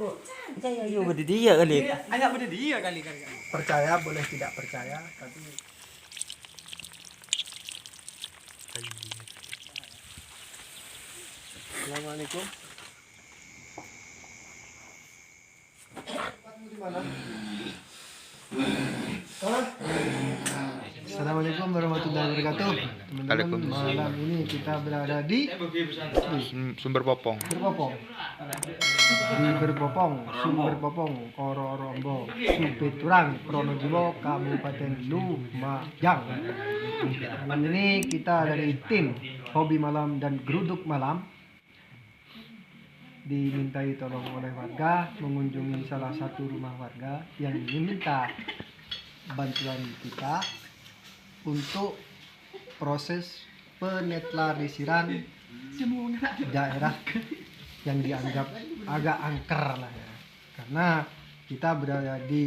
Kok percaya yo pada dia kali. Agak pada dia kali. Percaya boleh tidak percaya, tapi Assalamualaikum. Assalamualaikum warahmatullahi wabarakatuh. Teman-teman, malam ini kita berada di Sumber Popong. Berbopong. Di Berbopong, Sumber Popong, Kororombo, Supiturang, Pronojiwo, Kabupaten Lumajang. Malam ini kita dari tim Hobi Malam dan Geruduk Malam dimintai tolong oleh warga mengunjungi salah satu rumah warga yang meminta bantuan kita untuk proses penetralisiran daerah yang dianggap agak angker lah ya, karena kita berada di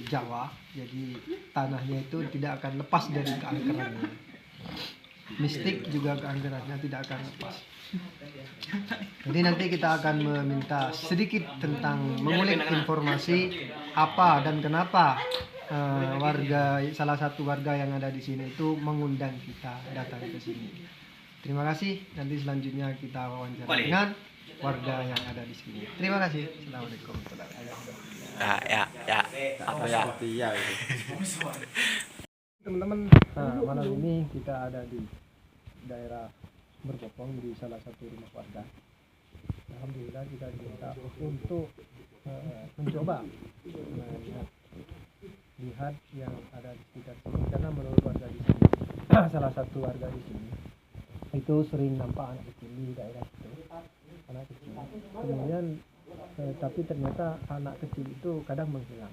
Jawa, jadi tanahnya itu tidak akan lepas dari keangkerannya. Mistik juga keangkerannya tidak akan lepas. Jadi nanti kita akan meminta sedikit tentang mengulik informasi apa dan kenapa salah satu warga yang ada di sini itu mengundang kita datang ke sini. Terima kasih. Nanti selanjutnya kita wawancara dengan warga yang ada di sini. Terima kasih. Assalamualaikum warahmatullahi wabarakatuh. Ya. Teman-teman, malam ini kita ada di daerah Berbopong di salah satu rumah warga. Alhamdulillah kita diminta untuk mencoba lihat yang ada di sekitar sini, karena menurut warga di sini salah satu warga di sini itu sering nampak anak kecil di daerah itu, anak kecil. Kemudian tapi ternyata anak kecil itu kadang menghilang.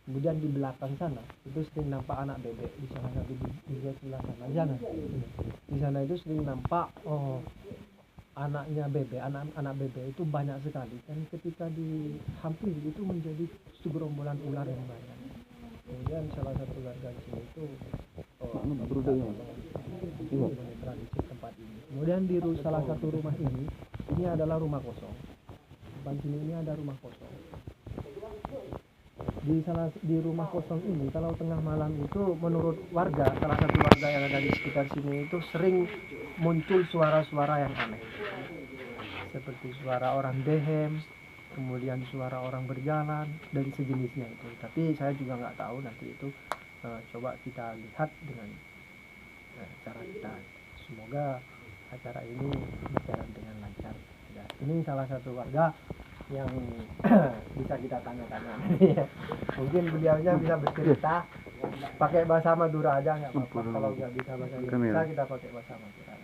Kemudian di belakang sana itu sering nampak anak bebek di salah satu di sebelah sana. Di sana itu sering nampak anaknya bebek, anak bebek itu banyak sekali, dan ketika dihampiri itu menjadi segerombolan ular yang banyak. Kemudian salah satu warga di sini itu menetralisir tempat ini. Kemudian di salah satu rumah ini adalah rumah kosong. Depan sini ini ada rumah kosong. Di rumah kosong ini kalau tengah malam itu menurut warga, salah satu warga yang ada di sekitar sini itu sering muncul suara-suara yang aneh, seperti suara orang dehem, kemudian suara orang berjalan dan sejenisnya itu. Tapi saya juga nggak tahu, nanti itu coba kita lihat dengan cara kita. Semoga acara ini berjalan dengan lancar. Ya, ini salah satu warga yang bisa kita tanya-tanya. Mungkin beliaunya bisa bercerita pakai bahasa Madura aja nggak apa-apa. Kalau nggak bisa bahasa Indonesia kita pakai bahasa Madura.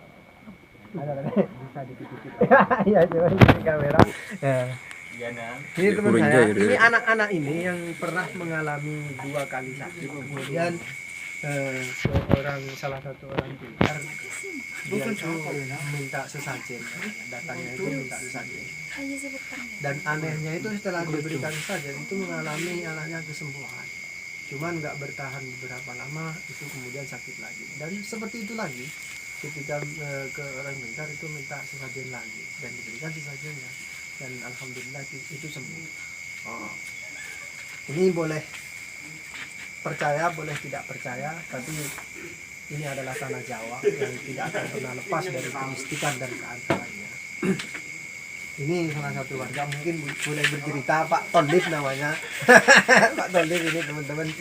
Ada bisa dikit-dikit. Iya, coba di kamera. Ya. Ini teman saya, ini anak-anak ini yang pernah mengalami 2 kali sakit. Kemudian salah satu orang pintar dia itu minta sesajen, datangnya itu minta sesajen. Dan anehnya itu setelah diberikan sesajen itu mengalami anaknya kesembuhan. Cuman nggak bertahan beberapa lama, itu kemudian sakit lagi. Dan seperti itu lagi, ketika ke orang pintar itu minta sesajen lagi dan diberikan sesajennya. Dan alhamdulillah itu sembuh. Ini boleh percaya, boleh tidak percaya, tapi ini adalah tanah Jawa yang tidak akan pernah lepas dari kemistikan dan keangkerannya. Ini salah satu warga, mungkin boleh bercerita, Pak Tondif namanya. Pak Tondif ini teman-teman,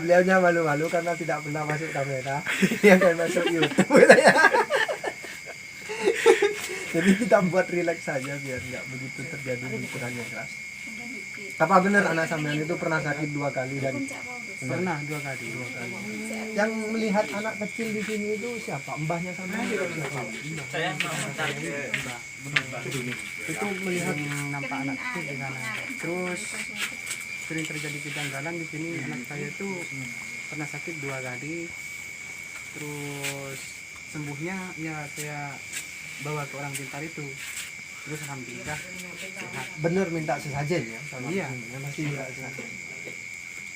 beliaunya malu-malu karena tidak pernah masuk kamera, yang akan masuk YouTube. Jadi kita buat rileks saja biar nggak begitu terjadi benturan yang keras. Apa benar anak sampean itu pernah sakit 2 kali dan Pernah 2 kali. yang melihat anak kecil di sini itu siapa? Mbahnya sampean? Saya Itu melihat Nampak anak kecil di sana. Terus sering terjadi kejanggalan di sini. Anak saya itu pernah sakit 2 kali. Terus sembuhnya ya saya bawa ke orang pintar itu. Terus alhamdulillah sehat. benar minta sesajen ya? Iya. Masih minta sesajen.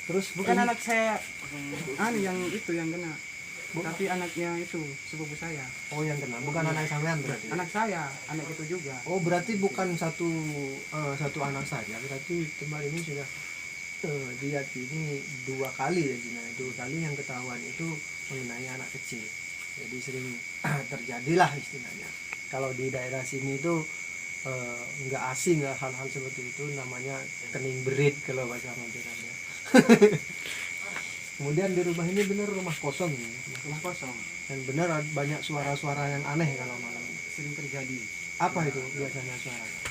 Terus Bukan anak saya yang itu yang kena. Tapi anaknya itu sepupu saya. Oh, yang kena, bukan anak sampean berarti. Anak saya, anak itu juga. Oh, berarti bukan satu anak saja. Berarti tempat ini sudah diyakini 2 kali ya Cina. 2 kali yang ketahuan itu mengenai anak kecil. Jadi sering terjadilah istilahnya. Kalau di daerah sini itu nggak asing ya hal-hal seperti itu, namanya kening berit kalau bahasa modernnya. Kemudian di rumah ini benar rumah kosong ya. Rumah kosong. Dan benar banyak suara-suara yang aneh kalau malam. Sering terjadi. Apa itu biasanya suaranya?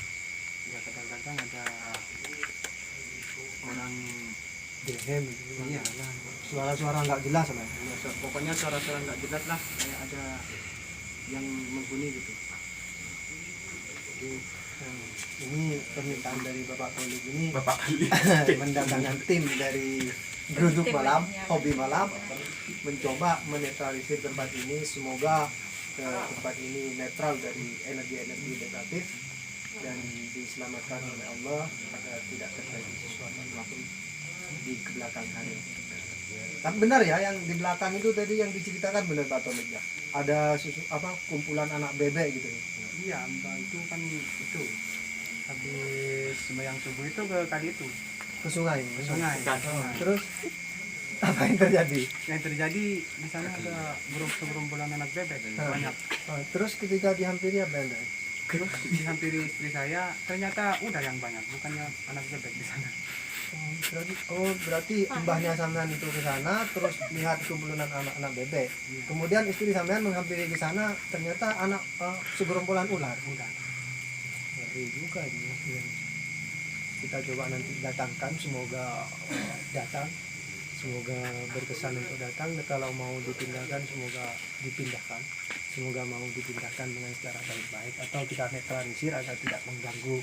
Ya kadang-kadang ada orang Dehem gitu. Iya. Suara-suara nggak jelas lah. pokoknya suara-suara nggak jelas lah, kayak ada yang menghuni gitu. Jadi, ini permintaan dari Bapak Kolik ini Bapak kali. mendatangkan tim dari Geruduk Malam, Hobi Malam, mencoba menetralisir tempat ini. Semoga tempat ini netral dari energi-energi negatif dan diselamatkan oleh Allah agar tidak terjadi sesuatu apapun di belakang hari. Tapi benar ya, yang di belakang itu tadi yang diceritakan benar Pak Tolik ya. Ada kumpulan anak bebek gitu. Iya, mbak itu kan itu habis sembahyang subuh itu ke kali itu, Ke sungai. ke sungai. Terus apa yang terjadi? Yang terjadi di sana ada segerombolan anak bebek banyak. Terus ketika dihampiri apa yang terjadi? Terus dihampiri istri saya, ternyata udah yang banyak, bukannya anak bebek di sana. Berarti mbahnya sampean itu ke sana terus lihat kumpulan anak-anak bebek. Kemudian istri sampean menghampiri ke sana, ternyata anak segerombolan ular. Ngeri juga ini. Kita coba nanti datangkan, semoga datang. Semoga berkesan untuk datang. Kalau mau dipindahkan, semoga dipindahkan. Semoga mau dipindahkan dengan secara baik-baik, atau kita netralisir agar tidak mengganggu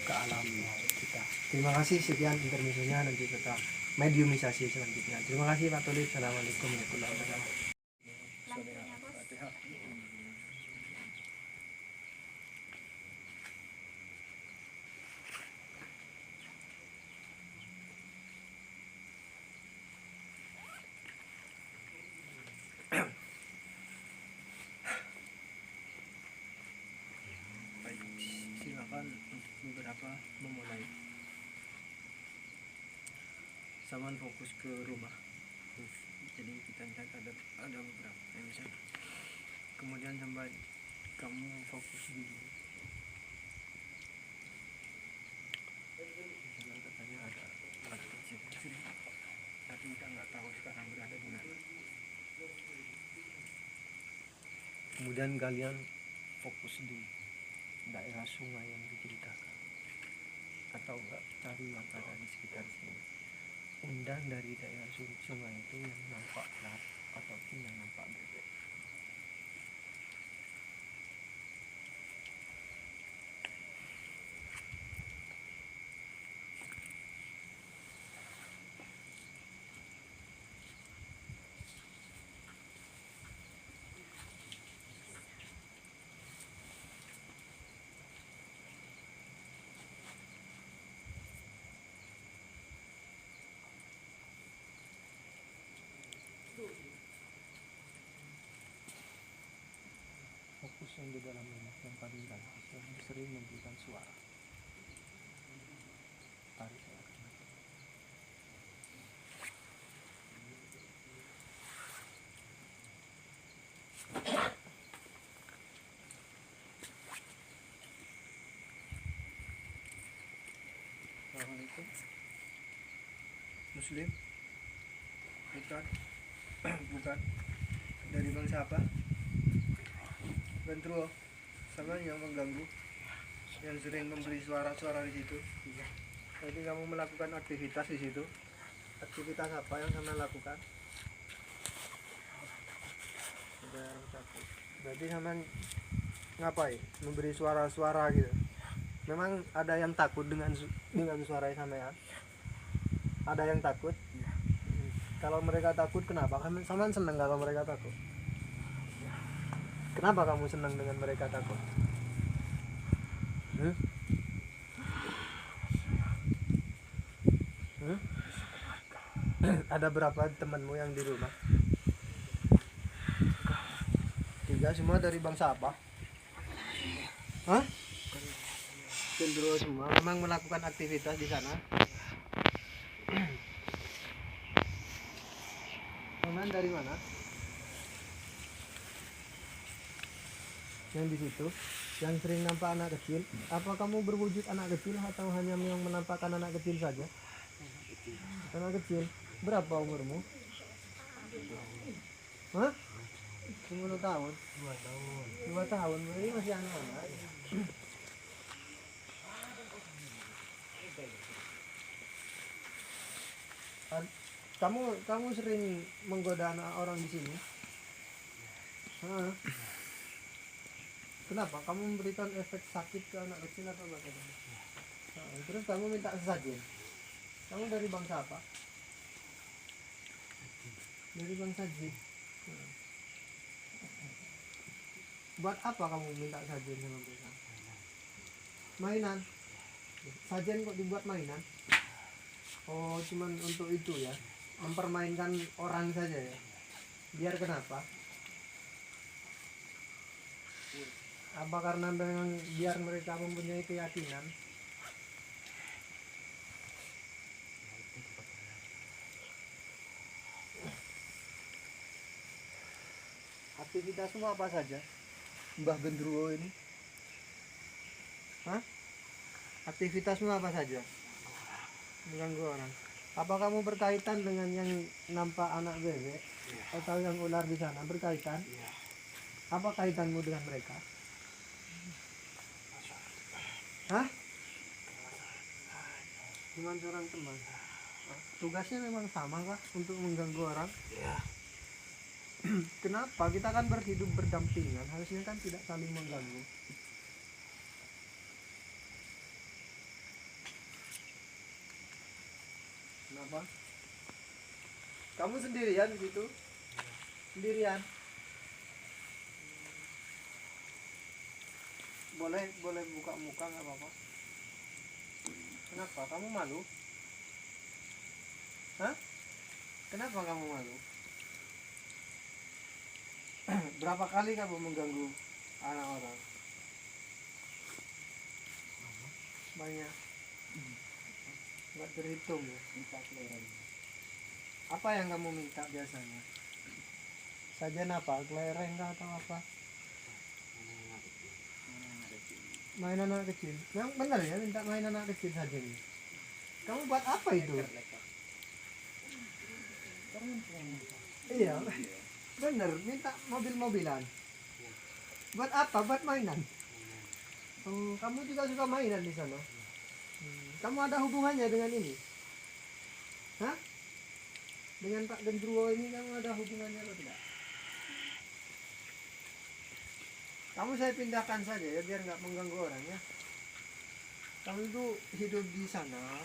ke alam kita. Terima kasih, sekian intermezzonya, nanti kita mediumisasi selanjutnya. Terima kasih Pak Tolik. Assalamualaikum warahmatullahi wabarakatuh. Silakan beberapa memulai. Saman fokus ke rumah. Jadi kita lihat ada beberapa yang bisa. Kemudian sampai kamu fokus di sana, katanya ada anak kecil sering, tapi kita nggak tahu sekarang berada di mana. Kemudian kalian fokus di daerah sungai yang diceritakan, atau enggak cari yang ada di sekitar sini. Undang dari daerah sungai itu yang nampak ular ataupun yang nampak bebek. Fokus yang di dalam rumah yang paling bagus, yang sering memberikan suara. Tarik saya ke mata. Assalamualaikum. Muslim? Bukan. Bukan. Dari bangsa apa? Bentro, sama yang mengganggu, yang sering memberi suara-suara di situ. Jadi kamu melakukan aktivitas di situ. Aktivitas apa yang kamu lakukan? Berarti sama ngapain? Memberi suara-suara gitu. Memang ada yang takut dengan suara sampean? Ada yang takut? Kalau mereka takut, kenapa? Sampean seneng kalau mereka takut? Kenapa kamu senang dengan mereka takut? Ada berapa temanmu yang di rumah? warga semua dari bangsa apa? Hah? Gendruwo semua memang melakukan aktivitas di sana. Teman dari mana? Yang di situ, yang sering nampak anak kecil. Apa kamu berwujud anak kecil atau hanya yang menampakkan anak kecil saja? Anak kecil. Berapa umurmu? Hah? 10 tahun? 2 tahun, berarti masih anak-anak. Kamu sering menggoda anak orang di sini? Hah? Kenapa? Kamu memberikan efek sakit ke anak kecil atau bagaimana? Terus kamu minta sesajen. Kamu dari bangsa apa? Dari bangsa Jin. Buat apa kamu minta sajen sama mereka? Mainan. Sajen kok dibuat mainan? Oh, cuman untuk itu ya. Mempermainkan orang saja ya. Biar kenapa? Apa karena memang biar mereka mempunyai keyakinan? Aktivitasmu apa saja, Mbah Gendruwo ini? Hah? Aktivitasmu apa saja? Mengganggu orang. Apa kamu berkaitan dengan yang nampak anak bebek atau yang ular di sana? Berkaitan? Apa kaitanmu dengan mereka? Hah? Cuma seorang teman. Tugasnya memang sama kah untuk mengganggu orang? Kenapa? Kita kan berhidup berdampingan, harusnya kan tidak saling mengganggu. Kenapa? Kamu sendirian di situ? Sendirian? Boleh buka muka nggak apa-apa. Kenapa? Kamu malu? Hah? Kenapa kamu malu? Berapa kali kamu mengganggu anak orang? Banyak. Nggak terhitung ya. Apa yang kamu minta biasanya? Sajian apa? Kelereng kah atau apa? Mainan anak kecil. Yang benar ya, minta mainan anak kecil saja nih. Kamu buat apa itu? Iya, bener, minta mobil-mobilan. Buat apa? Buat mainan. Kamu juga suka mainan di sana. Kamu ada hubungannya dengan ini? Hah? Dengan Pak Gendruwo ini kamu ada hubungannya atau tidak? Kamu saya pindahkan saja ya biar nggak mengganggu orang ya. Kamu itu hidup di sana,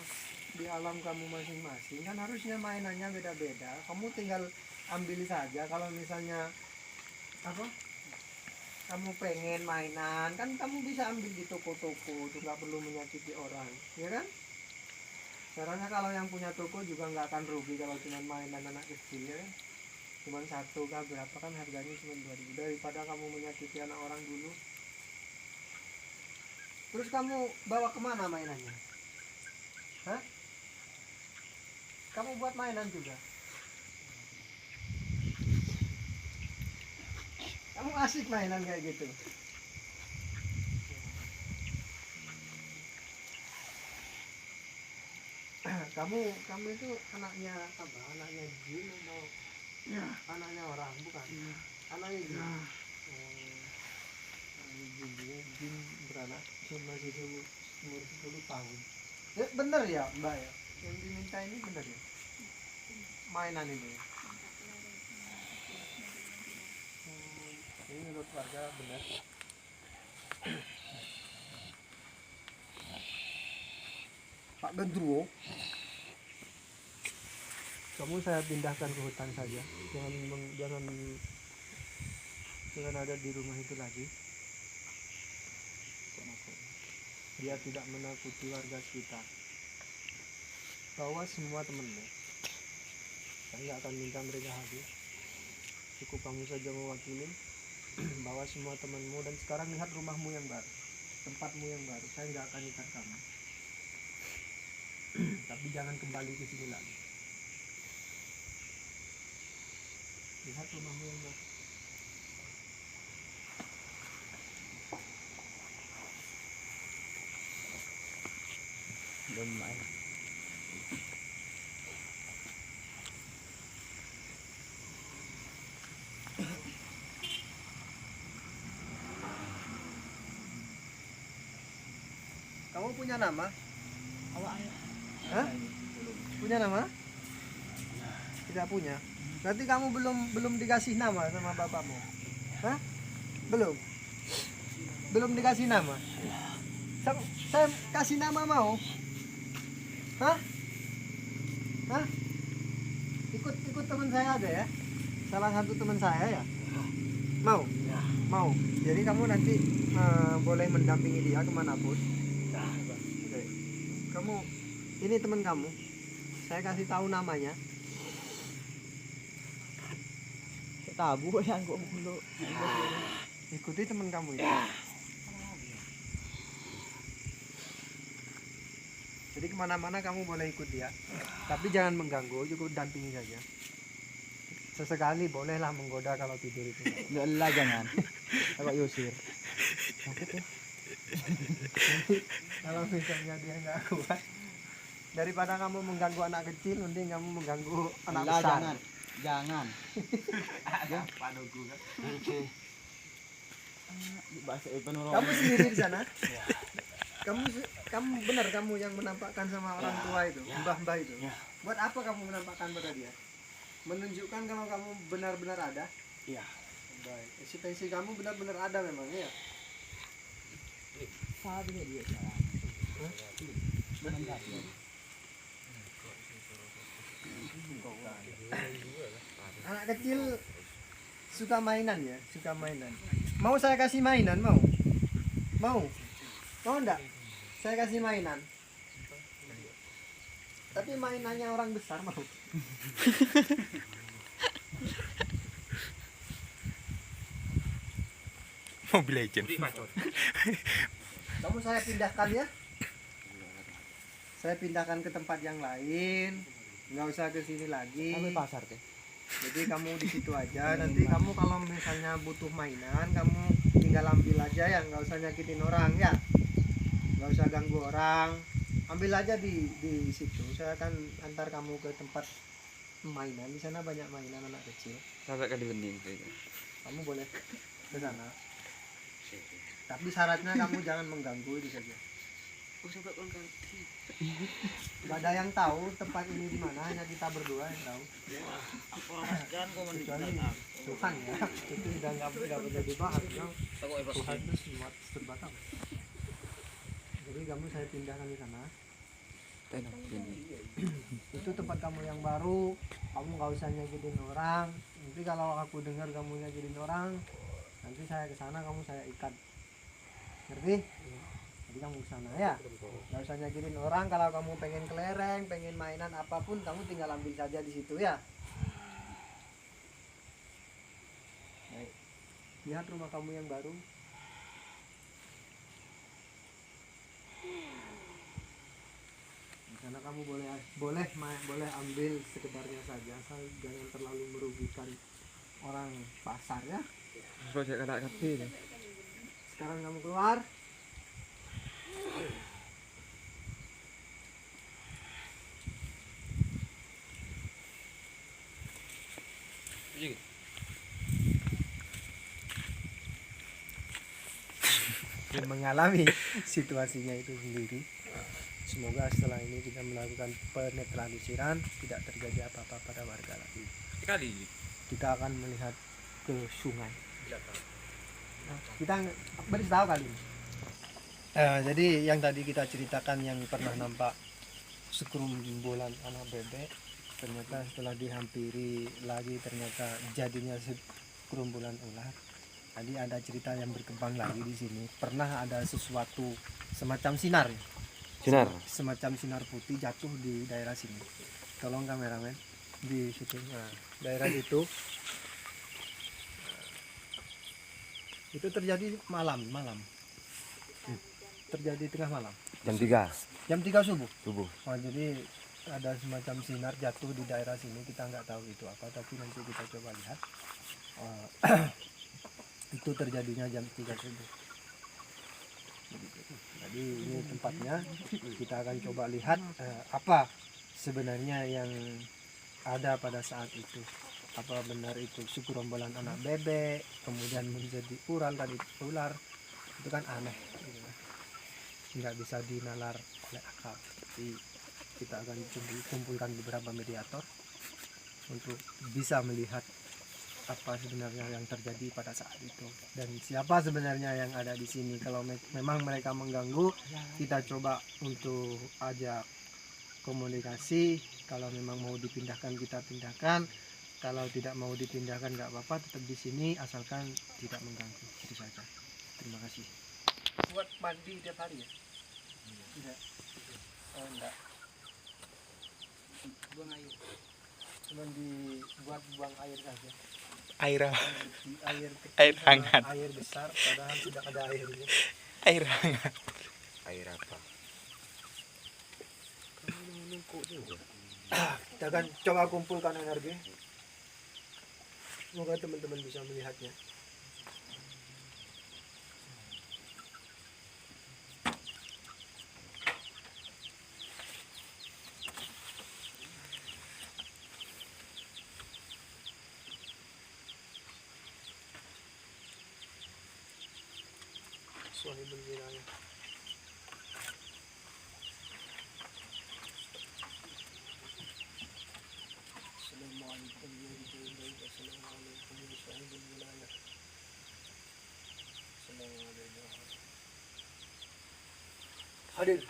di alam kamu masing-masing, kan harusnya mainannya beda-beda. Kamu tinggal ambil saja. Kalau misalnya apa? Kamu pengen mainan, kan kamu bisa ambil di toko-toko, nggak perlu menyakiti orang, ya kan? Caranya kalau yang punya toko juga nggak akan rugi kalau cuma mainan anak kecil ya. Cuma satu kah berapa kan harganya cuma 2.000, daripada kamu menyakiti anak orang dulu. Terus kamu bawa kemana mainannya? Hah? Kamu buat mainan juga? Kamu asik mainan kayak gitu? kamu itu anaknya apa? Anaknya jin atau anaknya orang? Bukan. Anaknya jin. Jin beranak masih umur 10 tahun. Bener ya Mbak ya? Yang diminta ini bener ya? Mainan ini ya? Ini menurut warga benar. Pak Gendruwo, kamu saya pindahkan ke hutan saja. Jangan ada di rumah itu lagi. Dia tidak menakuti warga sekitar. Bawa semua temanmu. Saya nggak akan minta mereka hadir. Cukup kamu saja mewakili. bawa semua temanmu, dan sekarang lihat rumahmu yang baru, tempatmu yang baru. Saya nggak akan ikat kamu. Tapi jangan kembali ke sini lagi. Lihat rumahmu yang baru. Belum main. Kamu punya nama? Hah? Punya nama? Tidak punya. Berarti kamu belum dikasih nama sama bapakmu. Hah? Belum. Belum dikasih nama. Saya kasih nama mau? Hah? Hah? Ikut teman saya ada ya? Salah satu teman saya ya? Mau? Mau. Jadi kamu nanti boleh mendampingi dia kemanapun. Oke. Kamu, ini teman kamu. Saya kasih tahu namanya. Tabu yang kok dulu. Ikuti teman kamu itu. Jadi kemana-mana kamu boleh ikut dia, tapi jangan mengganggu, cukup dampingi saja. Sesekali bolehlah menggoda kalau tidur itu. Enggak lah jangan. Agak Yusir. Takut ya. Kalau misalnya dia nggak kuat, daripada kamu mengganggu anak kecil, mending kamu mengganggu anak Lah besar. jangan. Jangan. Ya, panuku kan. Oke. Bahasa penurun. Kamu sendiri di sana? Kamu benar kamu yang menampakkan sama orang tua itu, mbah-mbah itu. Buat apa kamu menampakkan pada dia? Menunjukkan kalau kamu benar-benar ada? Iya. Baik. Eksistensi kamu benar-benar ada memang ya? Sabinya dia salah. Anak kecil suka mainan ya, suka mainan. Mau saya kasih mainan, mau? Mau? Mau enggak? Saya kasih mainan. Tapi mainannya orang besar mau. Mobile Legend. Kamu saya pindahkan ya. Saya pindahkan ke tempat yang lain. Nggak usah ke sini lagi. Sampai pasar teh. Jadi kamu di situ aja. Nanti kamu kalau misalnya butuh mainan, kamu tinggal ambil aja ya. Nggak usah nyakitin orang ya. Nggak usah ganggu orang. Ambil aja di situ. Saya akan antar kamu ke tempat mainan. Di sana banyak mainan anak kecil. Sampai ke bening gitu. Kamu boleh ke sana. Tapi syaratnya kamu jangan mengganggu itu saja. Gak ada yang tahu tempat ini di mana, hanya kita berdua yang tahu. Kecuali Tuhan ya, itu udah nggak boleh dibahas. Ya. Tuhan itu semua serba tahu. Jadi kamu saya pindahkan di sana. Itu tempat kamu yang baru, kamu nggak usah nyakitin orang. Nanti kalau aku dengar kamu nyakitin orang, nanti saya ke sana, kamu saya ikat. Ngerti? Jadi kamu ke sana ya. Nggak usah nyakitin orang. Kalau kamu pengen kelereng, pengen mainan apapun, kamu tinggal ambil saja di situ ya. Baik. Lihat rumah kamu yang baru. Karena kamu boleh ambil sekedarnya saja, asal jangan terlalu merugikan orang pasar ya. Projek kata kaki. Sekarang kamu keluar. Mengalami situasinya itu sendiri. Semoga setelah ini kita melakukan penetralisiran, tidak terjadi apa-apa pada warga lagi. Kita akan melihat ke sungai. Kita tahu kali ini. Jadi yang tadi kita ceritakan yang pernah nampak sekerumbulan anak bebek, ternyata setelah dihampiri lagi ternyata jadinya sekerumbulan ular. Tadi ada cerita yang berkembang lagi di sini. Pernah ada sesuatu semacam sinar. Semacam sinar putih jatuh di daerah sini. Tolong kameramen di situ. Nah, daerah itu Itu terjadi malam. Terjadi tengah malam. Jam 3 Jam 3 subuh. subuh. Oh, jadi ada semacam sinar jatuh di daerah sini, kita nggak tahu itu apa, tapi nanti kita coba lihat. Oh, itu terjadinya jam 3 subuh. Jadi ini tempatnya, kita akan coba lihat apa sebenarnya yang ada pada saat itu. Apa benar itu gerombolan anak bebek kemudian menjadi ular, itu kan aneh gitu kan. Nggak bisa dinalar oleh akal. Jadi kita akan kumpulkan beberapa mediator untuk bisa melihat apa sebenarnya yang terjadi pada saat itu dan siapa sebenarnya yang ada di sini. Kalau memang mereka mengganggu, kita coba untuk ajak komunikasi. Kalau memang mau dipindahkan, kita pindahkan. Kalau tidak mau dipindahkan nggak apa-apa, tetap di sini asalkan tidak mengganggu. Itu saja. Terima kasih. Buat mandi tiap hari ya? Tidak. Oh enggak. Buang air. Cuma dibuat buang air saja. Air apa? Air Air hangat. Air besar padahal tidak ada airnya. Air hangat. Air apa? Kita akan coba kumpulkan energi. Semoga teman-teman bisa melihatnya. Sahibul wilayah. Assalamualaikum warahmatullahi wabarakatuh. Assalamualaikum ya sahibul wilayah. Assalamualaikum. Hadir.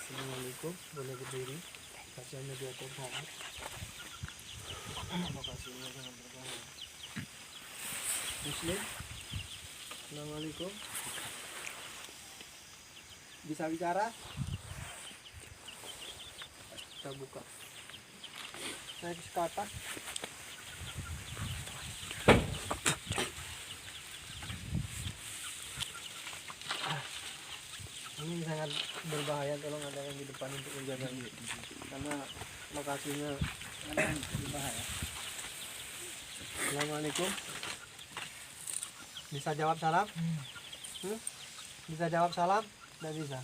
Assalamualaikum, boleh berdiri. Kasih mediator sangat. Terima kasih jangan berbohong. Muslim. Assalamualaikum. Bisa bicara? Kita buka. Naik ke atas. Ini sangat berbahaya, tolong ada yang di depan untuk menjaga ini. Karena lokasinya berbahaya. Assalamualaikum. Bisa jawab salam? Bisa jawab salam? Tidak bisa.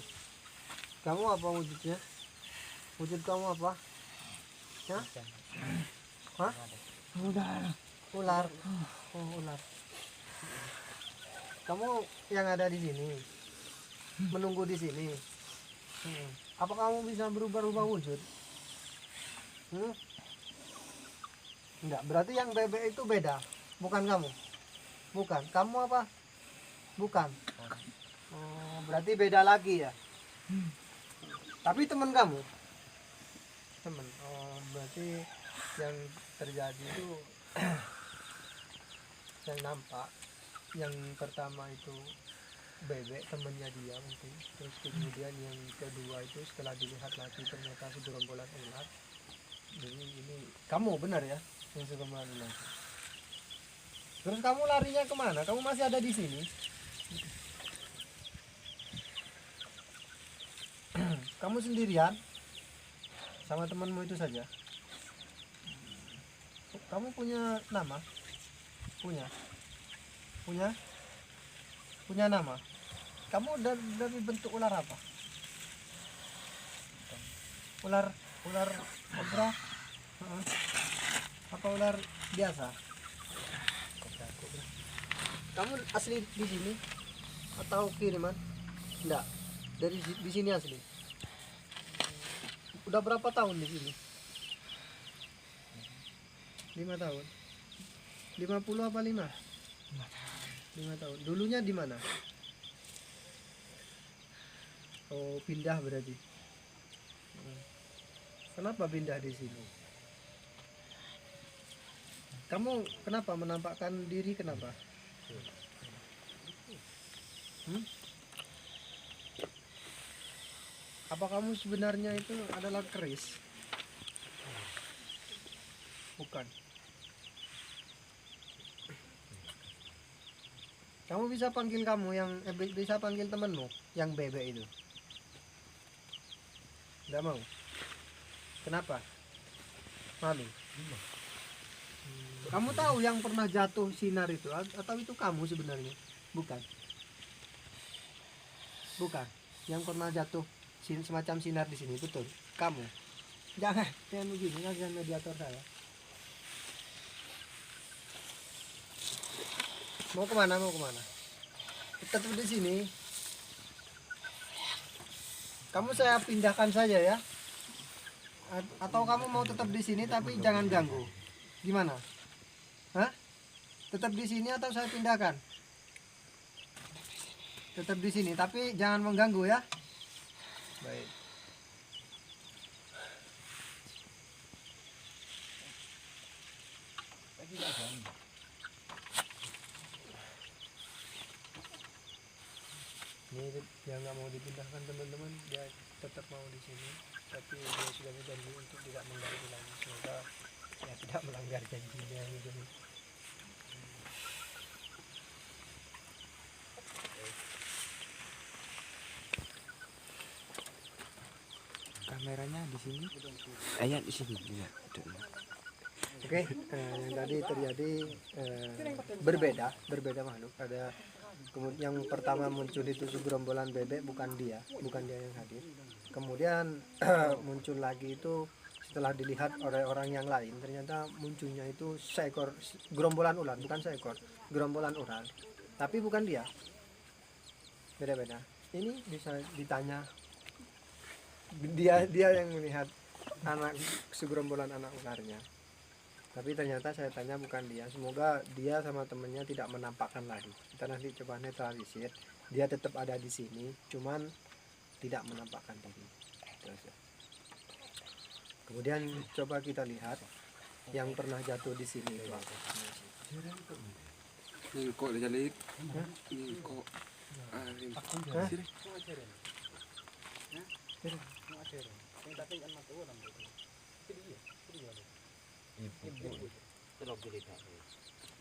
Kamu apa wujudnya? Wujud kamu apa? Hah? Hah? Ular. Oh, ular. Kamu yang ada di sini, menunggu di sini. Apa kamu bisa berubah-ubah wujud? Enggak, berarti yang bebek itu beda, bukan kamu. Bukan, kamu apa? Bukan. Oh, berarti beda lagi ya. Tapi teman kamu, teman. Oh, berarti yang terjadi itu yang nampak, yang pertama itu bebek temannya dia mungkin, terus kemudian yang kedua itu setelah dilihat lagi ternyata segerombolan ular. Jadi ini kamu benar ya yang segerombolan ular. Terus kamu larinya kemana? Kamu masih ada di sini? Kamu sendirian sama temanmu itu saja? Kamu punya nama? Punya nama? Kamu dari bentuk ular apa? Ular kobra? Apa ular biasa? Kamu asli di sini atau kiriman? Enggak. Di sini asli. Udah berapa tahun di sini? 5 tahun. 50 apa 5? 5 tahun. Dulunya di mana? Oh, pindah berarti. Kenapa pindah di sini? Kamu kenapa menampakkan diri, kenapa? Apa kamu sebenarnya itu adalah keris? Bukan. Kamu bisa panggil kamu yang bisa panggil temenmu yang bebek itu. Enggak mau. Kenapa? Malu. Kamu tahu yang pernah jatuh sinar itu atau itu kamu sebenarnya? Bukan. Bukan. Yang pernah jatuh semacam sinar di sini, betul. Kamu. Jangan begini, jangan mediator saya. Mau kemana? Tetap di sini. Kamu saya pindahkan saja ya. Atau kamu mau tetap di sini tapi jangan ganggu. Gimana? Hah? Tetap di sini atau saya pindahkan? Tetap di sini tapi jangan mengganggu ya. Baik. Ini yang nggak mau dipindahkan teman-teman, dia tetap mau di sini, tapi dia sudah berjanji untuk tidak mengganggu lagi. Semoga ya tidak melanggar janjinya gitu. Kameranya di sini. Ayat di sini. Ya, Oke, yang tadi terjadi berbeda makhluk. Ada kemudian yang pertama muncul itu segerombolan bebek, bukan dia yang hadir. Kemudian muncul lagi itu setelah dilihat oleh orang yang lain, ternyata munculnya itu seekor gerombolan ular, bukan seekor, gerombolan ular. Tapi bukan dia. Beda-beda. Ini bisa ditanya dia yang melihat anak segerombolan anak ularnya. Tapi ternyata saya tanya bukan dia. Semoga dia sama temennya tidak menampakkan lagi. Kita nanti coba netralisir. Dia tetap ada di sini, cuman tidak menampakkan diri. Kemudian coba kita lihat yang pernah jatuh di sini itu apa? Ini kok dijalik. Ini kok.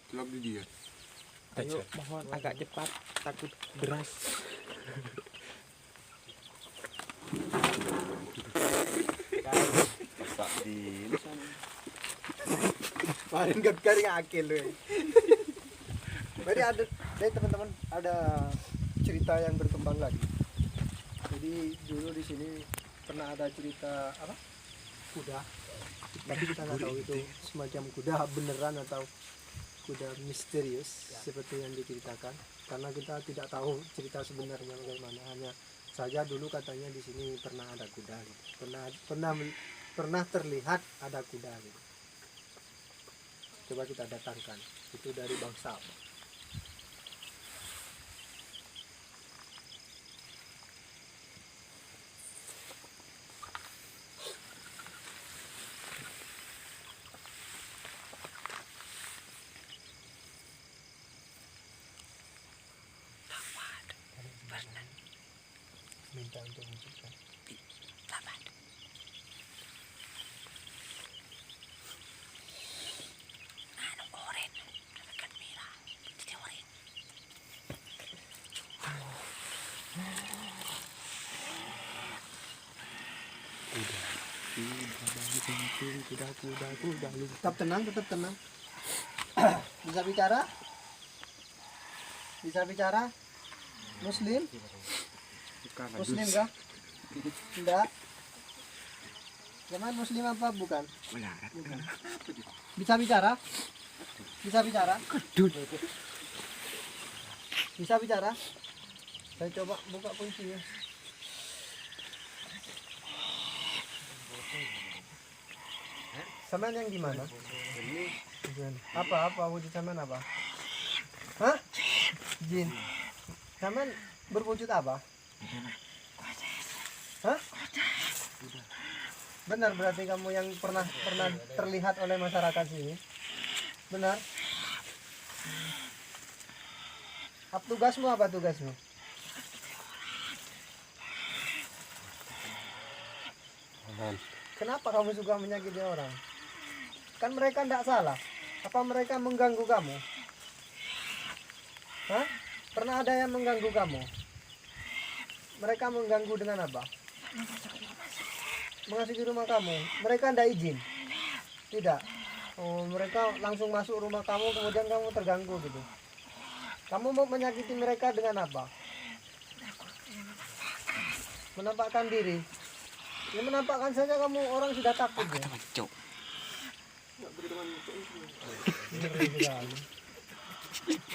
Celok di dia. Ayo, mohon agak cepat, takut deras. Tak di. Kemarin garing akil loh. Jadi ada teman-teman ada cerita yang berkembang lagi. Jadi dulu di sini pernah ada cerita apa? Kuda. Tapi kita nggak tahu itu semacam kuda beneran atau kuda misterius seperti yang diceritakan. Karena kita tidak tahu cerita sebenarnya bagaimana. Hanya saja dulu katanya di sini pernah ada kuda. Gitu. Pernah terlihat ada kuda. Gitu. Coba kita datangkan. Itu dari bangsa apa? Minta untuk wujudkan. Kuda. Tetap tenang. Bisa bicara? Muslim kah? Enggak. Zaman muslim apa bukan? Bukan. Bisa bicara? Bisa bicara? Saya coba buka kuncinya. Sampean yang gimana? Apa wujud sampean apa? Hah? Jin. Sampean berwujud apa? Hah? Benar berarti kamu yang pernah terlihat oleh masyarakat sini? Benar? Tugasmu apa tugasmu? Kenapa kamu suka menyakiti orang? Kan mereka tidak salah. Apa mereka mengganggu kamu? Hah? Pernah ada yang mengganggu kamu? Mereka mengganggu dengan apa? Mengasuki rumah kamu. Mereka tidak izin? Tidak. Oh, mereka langsung masuk rumah kamu, kemudian kamu terganggu gitu. Kamu mau menyakiti mereka dengan apa? Menampakkan diri. Ya menampakkan saja kamu orang sudah takut ya.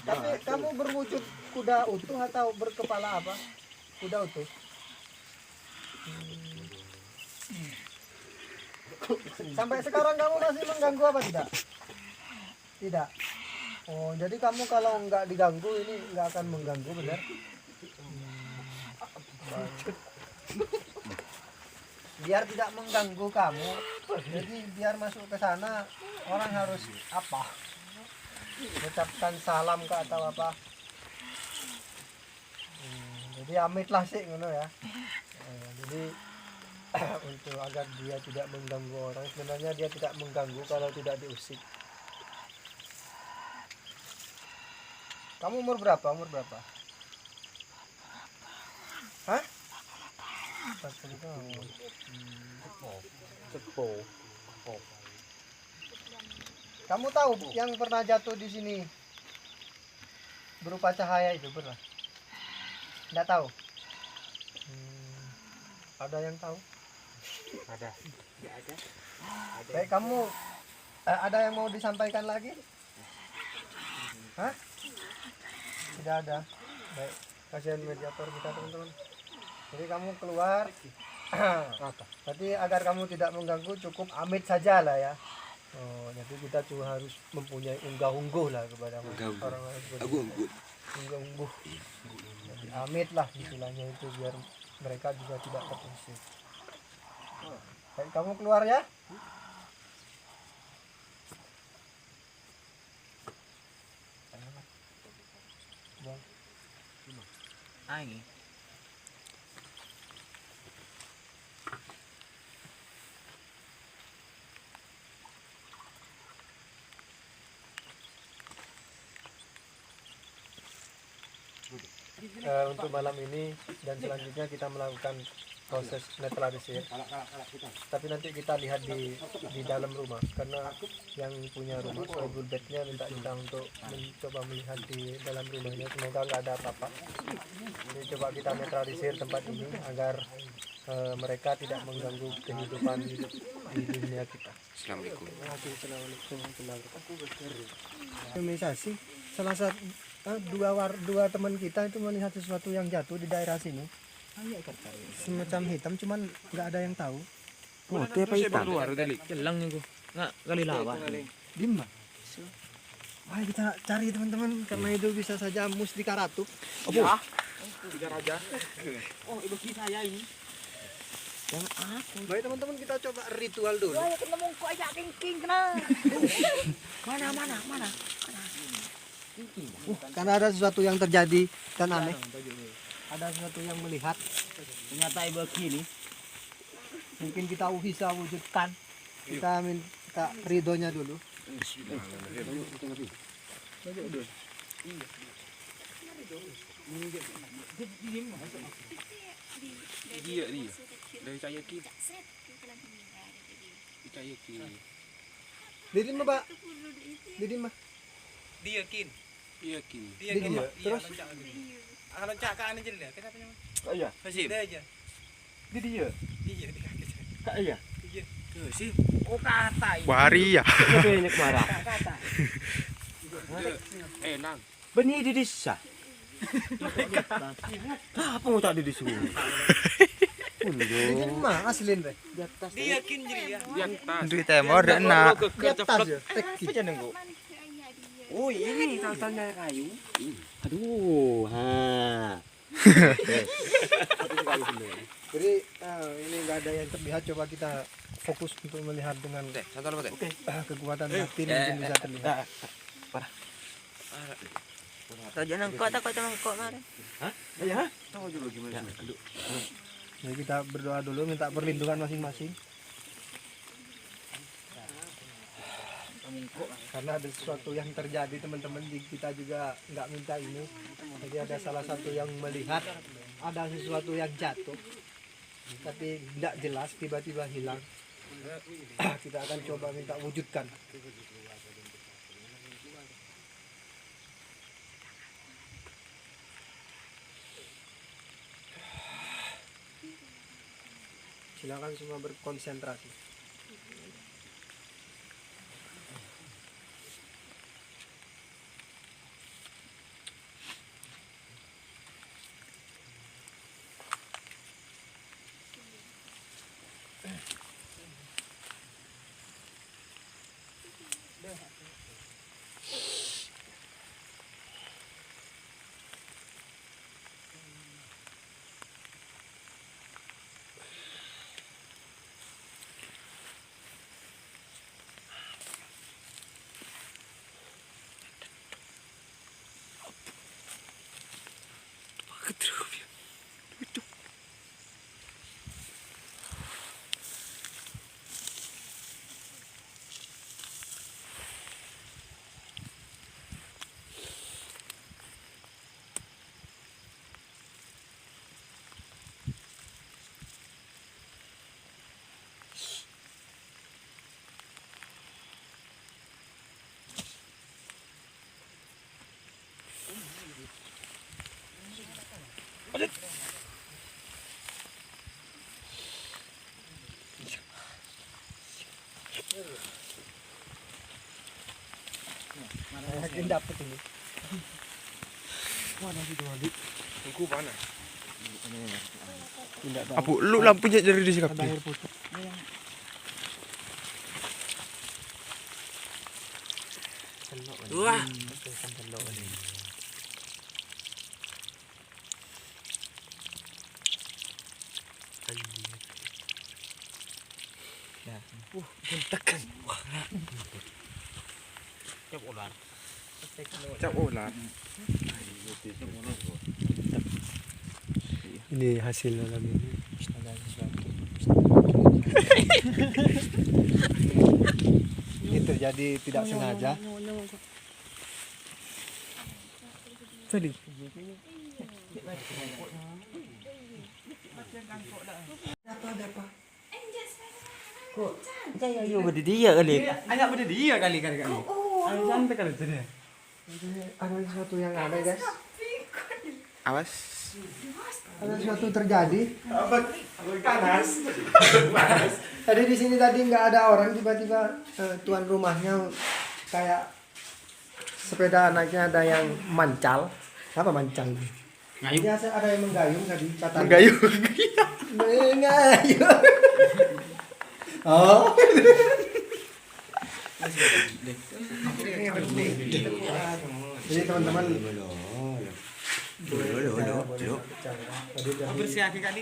Tapi kamu berwujud kuda utuh atau berkepala apa? Kuda utuh. Sampai sekarang kamu masih mengganggu apa tidak? Tidak. Oh, jadi kamu kalau nggak diganggu ini nggak akan mengganggu, benar? Biar tidak mengganggu kamu, jadi biar masuk ke sana orang harus apa? Ucapkan salam ke atau apa? Jadi amitlah sih, ngono ya. Jadi untuk agar dia tidak mengganggu orang, sebenarnya dia tidak mengganggu kalau tidak diusik. Kamu umur berapa? Hah? 40 tahun. Kamu tahu yang pernah jatuh di sini berupa cahaya itu pernah? Tidak tahu? Ada yang tahu? Ada. Baik, kamu ada yang mau disampaikan lagi? Hah? Tidak ada. Baik, kasihan mediator kita teman-teman. Jadi kamu keluar. Berarti agar kamu tidak mengganggu cukup amit saja lah ya. Oh, jadi kita cuma harus mempunyai unggah-ungguh lah kepada orang-orang seperti itu. Unggah-ungguh. Jadi amit lah istilahnya itu biar mereka juga tidak terusik. Baik, kamu keluar ya. Ini. Untuk malam ini dan selanjutnya kita melakukan proses netralisir. Tapi nanti kita lihat di dalam rumah karena yang punya rumah Soebul Bednya minta kita untuk mencoba melihat di dalam rumahnya, semoga nggak ada apa-apa. Jadi coba kita netralisir tempat ini agar mereka tidak mengganggu kehidupan di dunia kita. Assalamualaikum. Organisasi salah satu dua teman kita itu melihat sesuatu yang jatuh di daerah sini, semacam hitam, cuman nggak ada yang tahu. Oh, tiap hitam. Jelang nih gua. Nggak kali lawan. Dimana? Mari kita cari teman-teman, karena itu bisa saja Mustika Ratu. Ya. Tiga raja. Oh, ibu saya ini. Yang aku. Baik teman-teman, kita coba ritual dulu. Saya ketemu kok aja king kena. Mana? Karena ada sesuatu yang terjadi dan aneh. Ada sesuatu yang melihat. Ternyata ibu ini. Mungkin kita bisa wujudkan. Kita minta ridhonya dulu. Dia. Dari saya ki. Percaya ki. Didin mah, Pak. Didin mah. Dia kin. Iya ki. Didin mah. Terus Loncat ke ane je lah. Kenapa nama? Oh iya. Masih. Dia aja. Di dia. Dia di kaki. Kak iya. Ke sih. Oh kata. Wari ya. Banyak marah. Kata. Nang. Benih di desa. Apa mau tak di desa? Ini mah aslin be. Diyakin jadi ya. Di atas. Duit temor dan nak. Di atas ya. Teki. Oh ini salsalnya kayu. Aduh, ha. Jadi ini nggak ada yang terlihat. Coba kita fokus untuk melihat dengan kekuatan batin mungkin bisa terlihat. Raja nangkok takut mangkok mari. Ya. Tahu dulu gimana. Jadi kita berdoa dulu minta perlindungan masing-masing. Karena ada sesuatu yang terjadi teman-teman, kita juga nggak minta ini. Jadi ada salah satu yang melihat ada sesuatu yang jatuh, tapi tidak jelas tiba-tiba hilang. Kita akan coba minta wujudkan. Silakan semua berkonsentrasi. Saya yakin dapat ini. Tunggu mana? Tidak tahu. Apu lu lampunya dari di sini. Ada air putih. Wah. Cap ular. Ini hasil dalam ini. Ini terjadi tidak sengaja. Tadi. Saya yo dia kali. Anak beda dia kali. Ayo santai kali tadi. Ada sesuatu yang aneh guys. Awas. Ada sesuatu terjadi. Panas. Tadi di sini tadi nggak ada orang, tiba-tiba tuan rumahnya kayak sepeda anaknya ada yang mancal. Apa mancal? Ngayuh. Biasa ada yang menggayung tadi. Katanya. Menggayung. Menggayung. Oh. Jadi teman-teman Bersih kaki kali.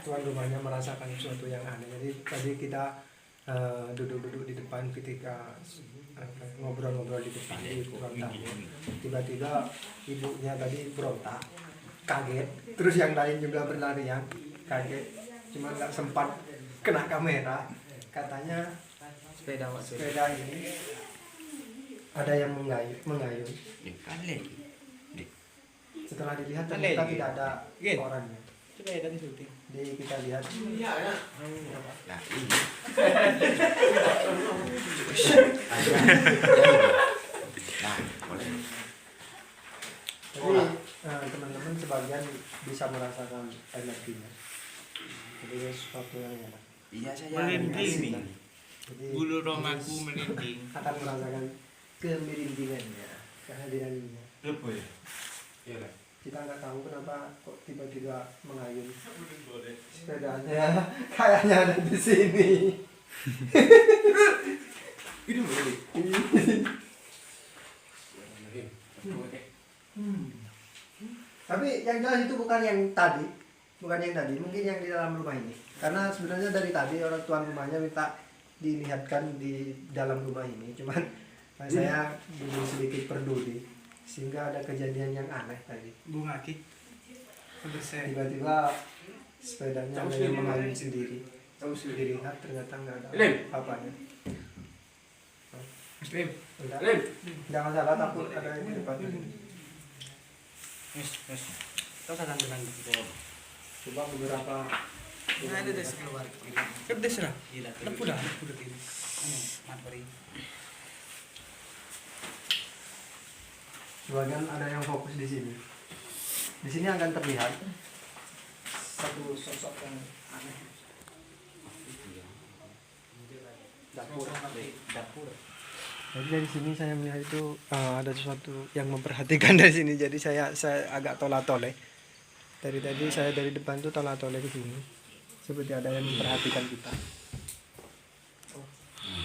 tuan rumahnya merasakan sesuatu yang aneh. Jadi tadi kita duduk-duduk di depan ketika ngobrol-ngobrol di depan di ruang tamu. Tiba-tiba ibunya tadi berontak, kaget. Terus yang lain juga berlarian, kaget. Cuma nggak sempat kena kamera. Katanya sepeda ini ada yang mengayun. Setelah dilihat ternyata tidak ada orangnya. Sepeda di syuting. Jadi kita lihat. Jadi teman-teman sebagian bisa merasakan energinya. Jadi sesuatu yang enak. Iya saya. Merinding. Jadi Bulu romaku merinding. akan merasakan kemerindingannya kehadirannya. Apa ya? Iya lah. Kita nggak tahu kenapa kok tiba-tiba mengayun sepedanya. Kayaknya ada di sini. Ini boleh. Tapi yang jelas itu bukan yang tadi, mungkin yang di dalam rumah ini. Karena sebenarnya dari tadi orang tuan rumahnya minta dilihatkan di dalam rumah ini, cuman saya belum sedikit peduli sehingga ada kejadian yang aneh tadi. Bunga ki. Bersih. Tiba-tiba sepedanya ada yang mengayun sendiri. Dilihat ternyata nggak ada apa-apanya. Muslim. Enggak. Jangan salah, takut ada yang di depan. Yes. Kau akan bilang gitu. Coba beberapa. Nah, ada des keluar. Kedes lah. Lepu dah ini. Materi. Sebagian ada yang fokus di sini. Di sini akan terlihat satu sosok yang aneh. Dapur. Jadi dari sini saya melihat itu ada sesuatu yang memperhatikan dari sini. Jadi saya agak tolak-toleh. Dari tadi saya dari depan tuh tolak-toleh ke sini. Seperti ada yang memperhatikan kita. Oh,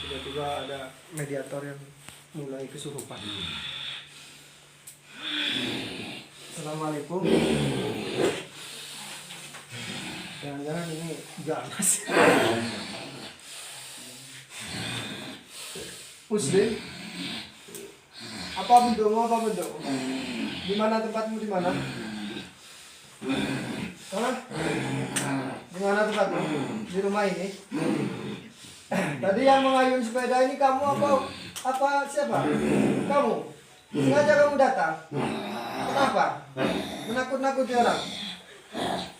tiba-tiba ada mediator yang mulai kesurupan. Assalamualaikum. Jangan-jangan ini ganas. Muslim. Apa bentukmu? Di mana tempatmu, di mana? Hah? Di mana tempatmu? Di rumah ini. Tadi yang mengayun sepeda ini kamu apa siapa? Kamu? Sengaja kamu datang? Kenapa? Menakut-nakuti orang?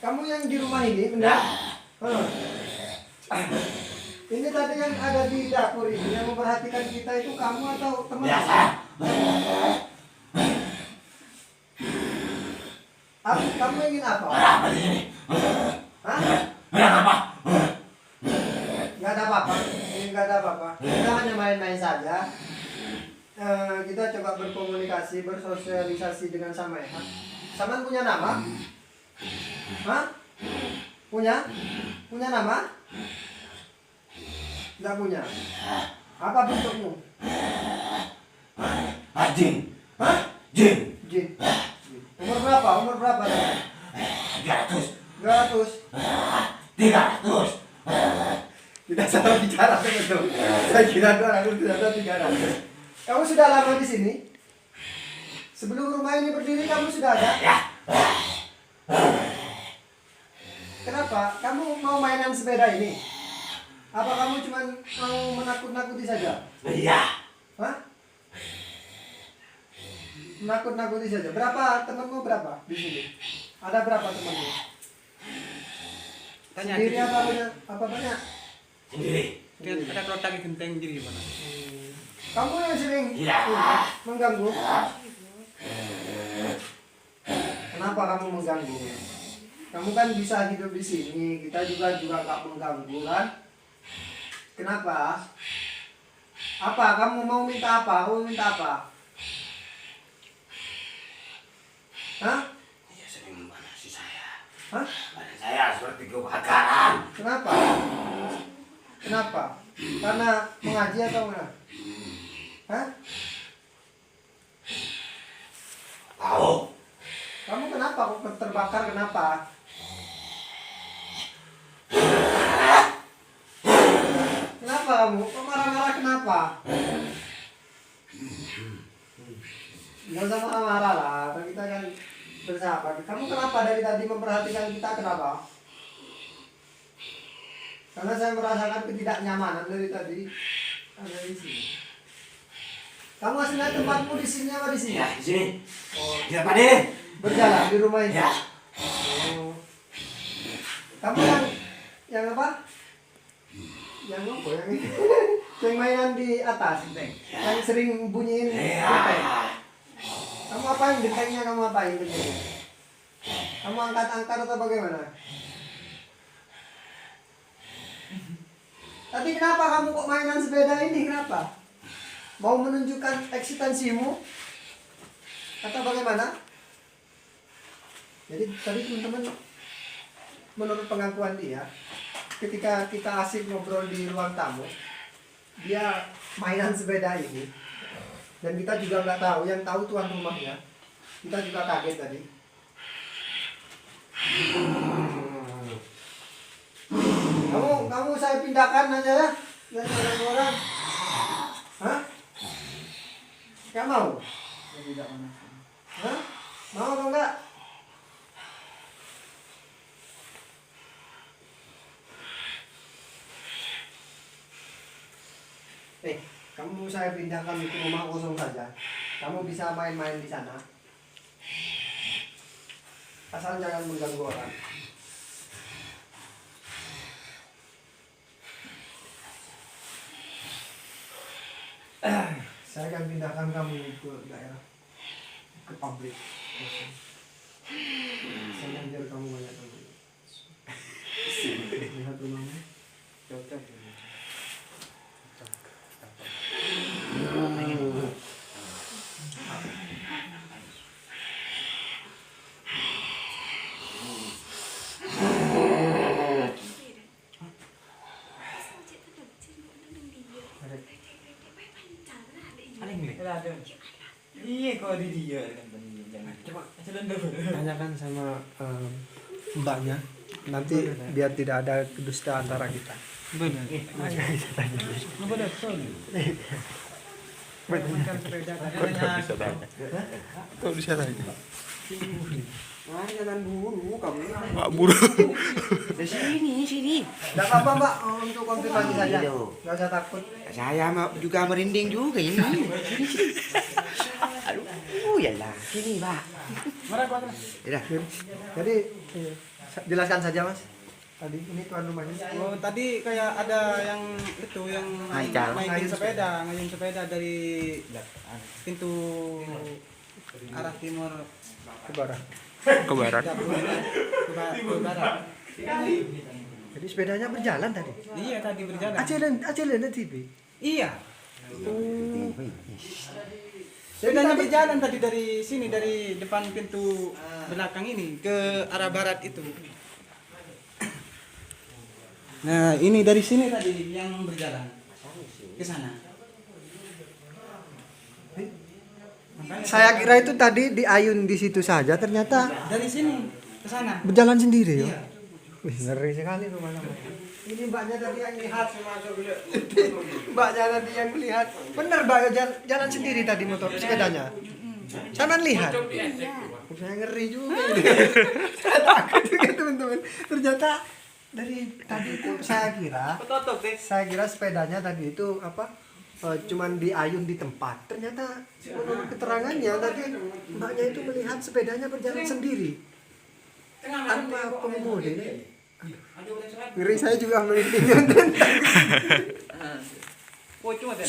Kamu yang di rumah ini, benar? Ini tadi yang ada di dapur ini yang memperhatikan kita itu kamu atau teman? Kamu ingin apa? Hah? Nggak ada apa-apa. Ini nggak ada apa-apa. Kita hanya main-main saja. Kita coba berkomunikasi, bersosialisasi dengan Sameha. Saman punya nama? Hah? Punya? Punya nama? Nggak punya. Apa bentukmu? Jin. Hah? Jin. Jin. Umur berapa? 300. 300. Tidak salah bicara betul. Saya kira 200, tidak 300. Kamu sudah lama di sini? Sebelum rumah ini berdiri kamu sudah ada? Kenapa? Kamu mau mainan sepeda ini? Apa kamu cuma mau menakut-nakuti saja? Iya. Hah? Menakut-nakuti saja. Berapa temanmu berapa di sini? Ada berapa temanmu? Tanya Sendiri apa banyak? Apa banyak? Sendiri. Ada kelotak yang genteng jadi mana? Kamu yang sering Iya. mengganggu. Kenapa kamu mengganggu? Kamu kan bisa hidup di sini. Kita juga nggak mengganggu kan? Kenapa? Apa? Kamu mau minta apa? Kamu minta apa? Hah? Dia sering memanasi saya. Hah? Badan saya seperti kebakaran. Kenapa? Kenapa? Karena mengaji atau enggak? Hah? Tahu. Kamu kenapa kok terbakar? Kenapa? Kenapa kamu? Kok marah-marah kenapa? Nggak usah marah-marah lah, kan kita kan bersahabat. Kamu kenapa dari tadi memperhatikan kita? Kenapa? Karena saya merasakan ketidaknyamanan dari tadi ada di sini. Kamu aslinya tempatmu di sini apa di sini? Ya, di sini. Oh, Di depan ini. berjalan di rumah ini. Ya. Oh. Kamu yang apa? Yang apa? Yang ini? Yang mainan di atas, yang sering bunyiin genteng. Kamu apain gentengnya? Kamu apain gentengnya? Kamu angkat-angkat atau bagaimana? Tapi kenapa kamu kok mainan sepeda ini? Kenapa? Mau menunjukkan eksistensimu? Atau bagaimana? Jadi tadi teman-teman, menurut pengakuan dia, ketika kita asik ngobrol di ruang tamu, dia mainan sepeda ini, dan kita juga nggak tahu, yang tahu tuan rumahnya. Kita juga kaget tadi. Kamu saya pindahkan aja ya, dari orang-orang. Hah? Nggak mau? Tidak mana. Hah? Mau atau enggak? Kamu saya pindahkan ke rumah kosong saja. Kamu bisa main-main di sana. Asal jangan mengganggu orang. Saya akan pindahkan kamu ke daerah, ke pabrik. Saya ajar kamu banyak teman. Lihat rumahnya. Iya kok di dia kan jangan coba Tanyakan sama mbaknya. Nanti biar tidak ada dusta antara kita. Benar. Macam sepeda Kok bisa tanya? Jangan buru kamu. Pak buru. Sini. Tidak apa-apa mbak, untuk konfirmasi saja. Nggak usah takut. Saya juga merinding juga ini. Aduh, yalah. Sini, Pak. Ya. Jadi jelaskan saja mas. Tadi ini tuan rumahnya. Oh, tadi kayak ada yang itu yang ngayun sepeda dari pintu arah timur Ke barat. Ke barat. ke barat. Jadi sepedanya berjalan tadi. Iya tadi berjalan. Ajalan TV. Iya. Sepedanya berjalan tadi dari sini, dari depan pintu belakang ini ke arah barat itu. Nah, ini dari sini tadi yang berjalan ke sana. Saya kira itu tadi diayun di situ saja, ternyata Dari sini ke sana. berjalan sendiri ya. Iya. Wih, ngeri sekali rumah namanya. Ini mbaknya tadi yang lihat. Mbaknya tadi yang lihat. Bener mbak, jalan sendiri tadi motor sepedanya. Sama lihat. Saya ngeri juga. Saya takut juga teman-teman. Ternyata dari tadi itu saya kira sepedanya tadi itu apa? Cuman diayun di tempat. Ternyata menurut keterangannya tadi mbaknya itu melihat sepedanya berjalan sendiri tanpa pengemudi. Ngeri, saya juga merinding. Pocong ada.